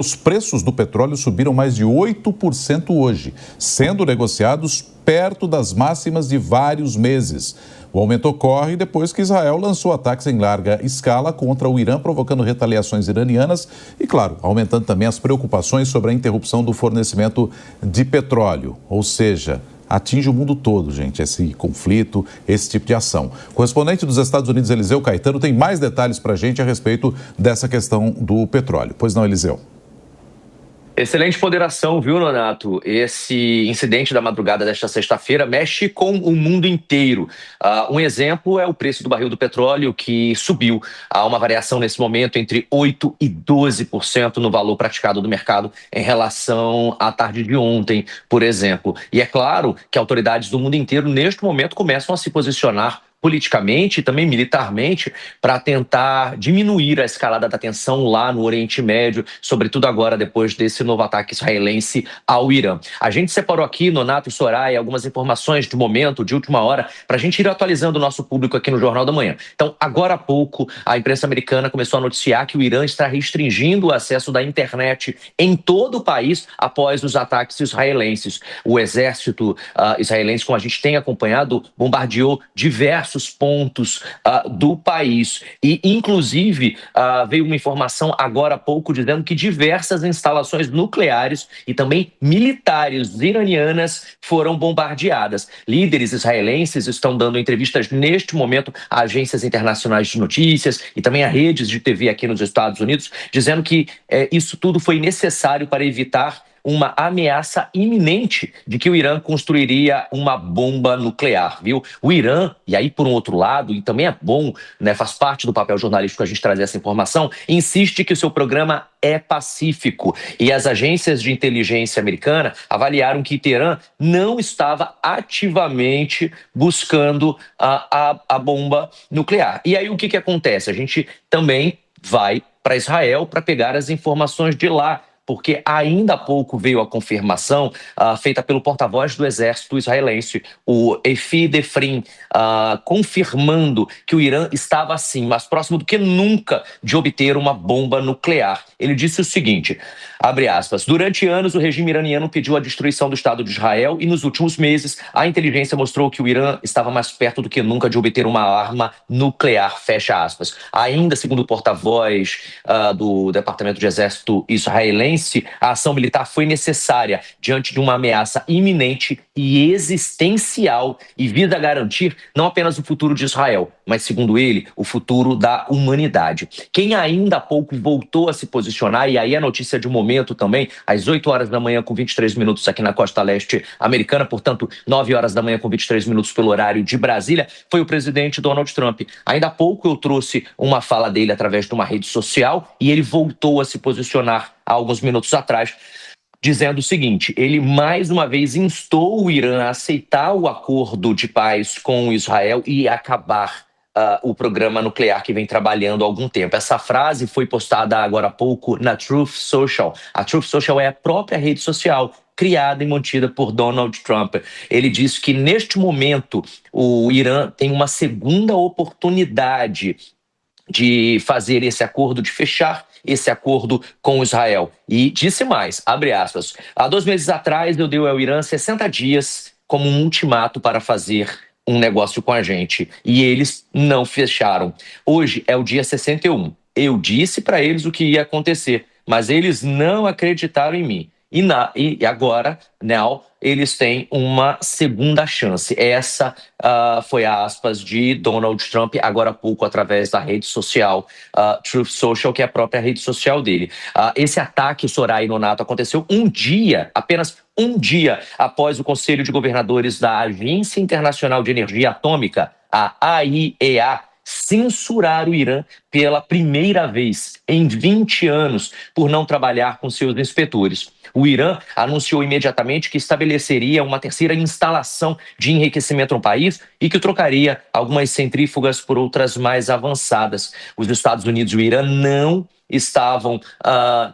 Os preços do petróleo subiram mais de 8% hoje, sendo negociados perto das máximas de vários meses. O aumento ocorre depois que Israel lançou ataques em larga escala contra o Irã, provocando retaliações iranianas e, claro, aumentando também as preocupações sobre a interrupção do fornecimento de petróleo. Ou seja, atinge o mundo todo, gente, esse conflito, esse tipo de ação. O correspondente dos Estados Unidos, Eliseu Caetano, tem mais detalhes para a gente a respeito dessa questão do petróleo. Pois não, Eliseu? Excelente ponderação, viu, Nonato? Esse incidente da madrugada desta sexta-feira mexe com o mundo inteiro. Um exemplo é o preço do barril do petróleo, que subiu. Há uma variação nesse momento entre 8% e 12% no valor praticado do mercado em relação à tarde de ontem, por exemplo. E é claro que autoridades do mundo inteiro, neste momento, começam a se posicionar politicamente e também militarmente para tentar diminuir a escalada da tensão lá no Oriente Médio, sobretudo agora depois desse novo ataque israelense ao Irã. A gente separou aqui, Nonato e Soraya, algumas informações de momento, de última hora, para a gente ir atualizando o nosso público aqui no Jornal da Manhã. Então, agora há pouco, a imprensa americana começou a noticiar que o Irã está restringindo o acesso da internet em todo o país após os ataques israelenses. O exército israelense, como a gente tem acompanhado, bombardeou diversos pontos do país. E, inclusive, veio uma informação agora há pouco dizendo que diversas instalações nucleares e também militares iranianas foram bombardeadas. Líderes israelenses estão dando entrevistas neste momento a agências internacionais de notícias e também a redes de TV aqui nos Estados Unidos, dizendo que isso tudo foi necessário para evitar uma ameaça iminente de que o Irã construiria uma bomba nuclear, viu? O Irã, e aí por um outro lado, e também é bom, né, faz parte do papel jornalístico a gente trazer essa informação, insiste que o seu programa é pacífico. E as agências de inteligência americana avaliaram que Teherã não estava ativamente buscando a bomba nuclear. E aí o que acontece? A gente também vai para Israel para pegar as informações de lá, porque ainda há pouco veio a confirmação feita pelo porta-voz do exército israelense, o Efi Defrin, confirmando que o Irã estava, assim, mais próximo do que nunca de obter uma bomba nuclear. Ele disse o seguinte, abre aspas, durante anos o regime iraniano pediu a destruição do Estado de Israel e nos últimos meses a inteligência mostrou que o Irã estava mais perto do que nunca de obter uma arma nuclear, fecha aspas. Ainda segundo o porta-voz do Departamento de Exército israelense, a ação militar foi necessária diante de uma ameaça iminente e existencial e visa garantir não apenas o futuro de Israel, mas, segundo ele, o futuro da humanidade. Quem ainda há pouco voltou a se posicionar, e aí a notícia de momento também, às 8 horas da manhã com 23 minutos aqui na costa leste americana, portanto, 9 horas da manhã com 23 minutos pelo horário de Brasília, foi o presidente Donald Trump. Ainda há pouco eu trouxe uma fala dele através de uma rede social e ele voltou a se posicionar há alguns minutos atrás, dizendo o seguinte, ele mais uma vez instou o Irã a aceitar o acordo de paz com Israel e acabar o programa nuclear que vem trabalhando há algum tempo. Essa frase foi postada agora há pouco na Truth Social. A Truth Social é a própria rede social criada e mantida por Donald Trump. Ele disse que neste momento o Irã tem uma segunda oportunidade de fazer esse acordo, de fechar esse acordo com Israel. E disse mais, abre aspas, há 2 meses atrás eu dei ao Irã 60 dias como um ultimato para fazer um negócio com a gente. E eles não fecharam. Hoje é o dia 61. Eu disse para eles o que ia acontecer, mas eles não acreditaram em mim. E agora, now, eles têm uma segunda chance. Essa foi a aspas de Donald Trump, agora há pouco, através da rede social Truth Social, que é a própria rede social dele. Esse ataque, Soraya e Nonato, aconteceu apenas um dia após o Conselho de Governadores da Agência Internacional de Energia Atômica, a AIEA, censurar o Irã pela primeira vez em 20 anos por não trabalhar com seus inspetores. O Irã anunciou imediatamente que estabeleceria uma terceira instalação de enriquecimento no país e que trocaria algumas centrífugas por outras mais avançadas. Os Estados Unidos e o Irã não estavam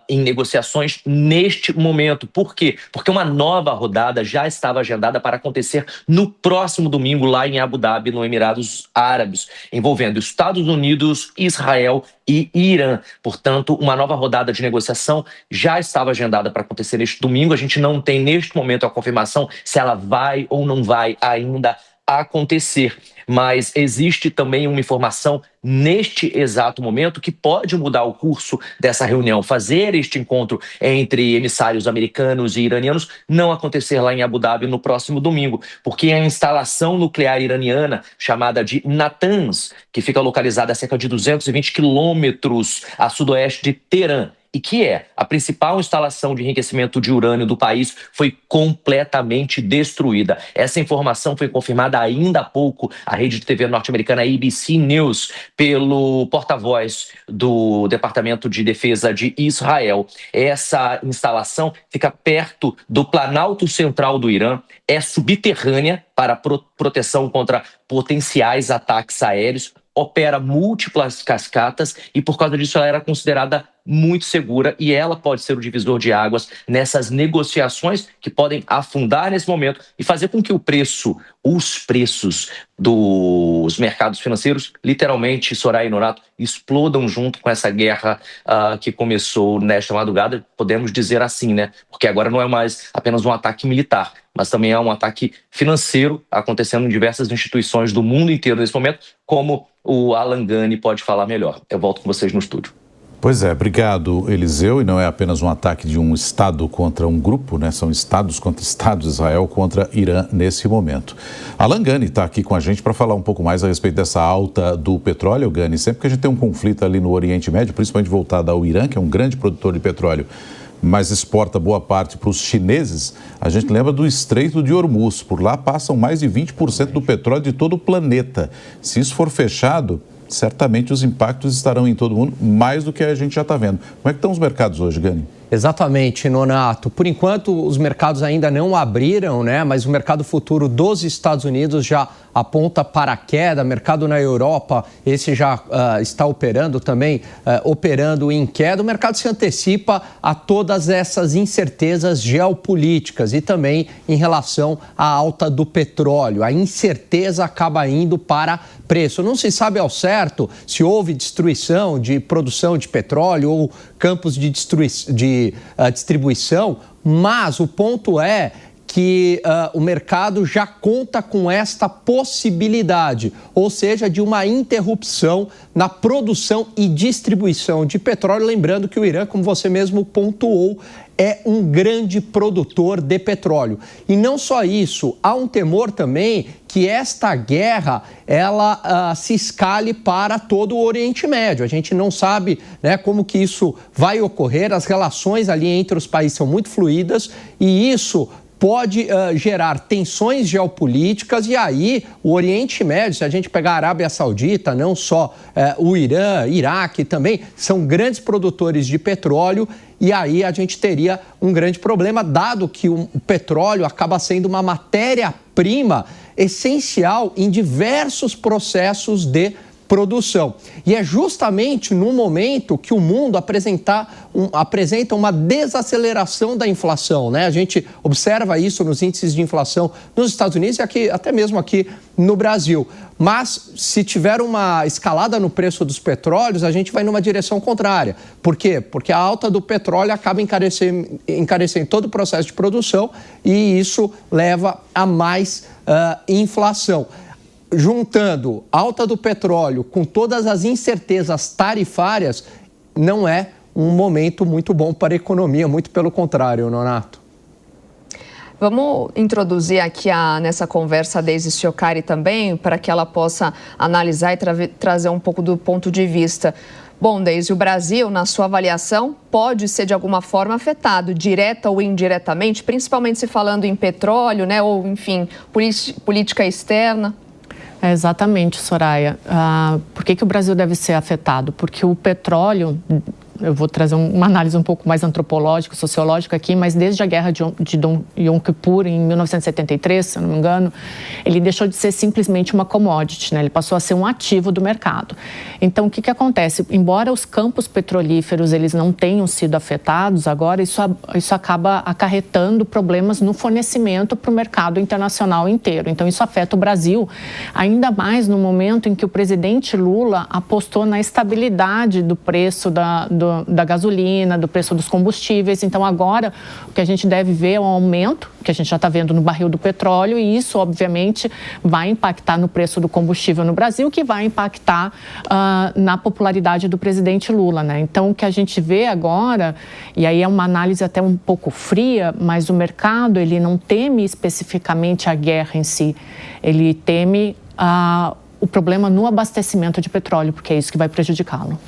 em negociações neste momento. Por quê? Porque uma nova rodada já estava agendada para acontecer no próximo domingo lá em Abu Dhabi, no Emirados Árabes, envolvendo Estados Unidos, Israel e Irã. Portanto, uma nova rodada de negociação já estava agendada para acontecer neste domingo. A gente não tem neste momento a confirmação se ela vai ou não vai ainda acontecer, mas existe também uma informação neste exato momento que pode mudar o curso dessa reunião. Fazer este encontro entre emissários americanos e iranianos não acontecer lá em Abu Dhabi no próximo domingo, porque a instalação nuclear iraniana chamada de Natanz, que fica localizada a cerca de 220 quilômetros a sudoeste de Teherã, e que é a principal instalação de enriquecimento de urânio do país, foi completamente destruída. Essa informação foi confirmada ainda há pouco à rede de TV norte-americana ABC News pelo porta-voz do Departamento de Defesa de Israel. Essa instalação fica perto do Planalto Central do Irã, é subterrânea para proteção contra potenciais ataques aéreos, opera múltiplas cascatas e, por causa disso, ela era considerada muito segura e ela pode ser o divisor de águas nessas negociações que podem afundar nesse momento e fazer com que os preços dos mercados financeiros, literalmente, Soraya e Nonato, explodam junto com essa guerra que começou nesta madrugada, podemos dizer assim, né? Porque agora não é mais apenas um ataque militar, mas também é um ataque financeiro acontecendo em diversas instituições do mundo inteiro nesse momento, como o Alan Gani pode falar melhor. Eu volto com vocês no estúdio. Pois é, obrigado, Eliseu. E não é apenas um ataque de um Estado contra um grupo, né? São Estados contra Estados, Israel contra Irã nesse momento. Alan Gani está aqui com a gente para falar um pouco mais a respeito dessa alta do petróleo, Gani. Sempre que a gente tem um conflito ali no Oriente Médio, principalmente voltado ao Irã, que é um grande produtor de petróleo, mas exporta boa parte para os chineses, a gente lembra do Estreito de Hormuz. Por lá passam mais de 20% do petróleo de todo o planeta. Se isso for fechado, certamente os impactos estarão em todo mundo, mais do que a gente já está vendo. Como é que estão os mercados hoje, Gani? Exatamente, Nonato. Por enquanto, os mercados ainda não abriram, né? Mas o mercado futuro dos Estados Unidos já aponta para a queda. Mercado na Europa, esse já está operando também, operando em queda. O mercado se antecipa a todas essas incertezas geopolíticas e também em relação à alta do petróleo. A incerteza acaba indo para preço. Não se sabe ao certo se houve destruição de produção de petróleo ou campos de distribuição, mas o ponto é que o mercado já conta com esta possibilidade, ou seja, de uma interrupção na produção e distribuição de petróleo. Lembrando que o Irã, como você mesmo pontuou, é um grande produtor de petróleo. E não só isso, há um temor também que esta guerra ela se escale para todo o Oriente Médio. A gente não sabe, né, como que isso vai ocorrer. As relações ali entre os países são muito fluídas e isso pode gerar tensões geopolíticas. E aí o Oriente Médio, se a gente pegar a Arábia Saudita, não só o Irã, Iraque também, são grandes produtores de petróleo. E aí a gente teria um grande problema, dado que o petróleo acaba sendo uma matéria-prima essencial em diversos processos de produção. E é justamente no momento que o mundo apresenta uma desaceleração da inflação, né? A gente observa isso nos índices de inflação nos Estados Unidos e aqui, até mesmo aqui no Brasil. Mas se tiver uma escalada no preço dos petróleos, a gente vai numa direção contrária. Por quê? Porque a alta do petróleo acaba encarecendo todo o processo de produção e isso leva a mais inflação. Juntando alta do petróleo com todas as incertezas tarifárias, não é um momento muito bom para a economia, muito pelo contrário, Nonato. Vamos introduzir aqui nessa conversa a Deise Ciocari também, para que ela possa analisar e trazer um pouco do ponto de vista. Bom, Deise, o Brasil, na sua avaliação, pode ser de alguma forma afetado, direta ou indiretamente, principalmente se falando em petróleo, né, ou, enfim, política externa? Exatamente, Soraya. Por que o Brasil deve ser afetado? Porque o petróleo, eu vou trazer uma análise um pouco mais antropológica, sociológica aqui, mas desde a guerra de Yom Kippur, em 1973, se eu não me engano, ele deixou de ser simplesmente uma commodity, né? Ele passou a ser um ativo do mercado. Então, o que acontece? Embora os campos petrolíferos eles não tenham sido afetados, agora isso acaba acarretando problemas no fornecimento para o mercado internacional inteiro. Então, isso afeta o Brasil, ainda mais no momento em que o presidente Lula apostou na estabilidade do preço da gasolina, do preço dos combustíveis. Então, agora, o que a gente deve ver é um aumento, que a gente já está vendo no barril do petróleo, e isso, obviamente, vai impactar no preço do combustível no Brasil, que vai impactar na popularidade do presidente Lula, né? Então, o que a gente vê agora, e aí é uma análise até um pouco fria, mas o mercado, ele não teme especificamente a guerra em si, ele teme o problema no abastecimento de petróleo, porque é isso que vai prejudicá-lo.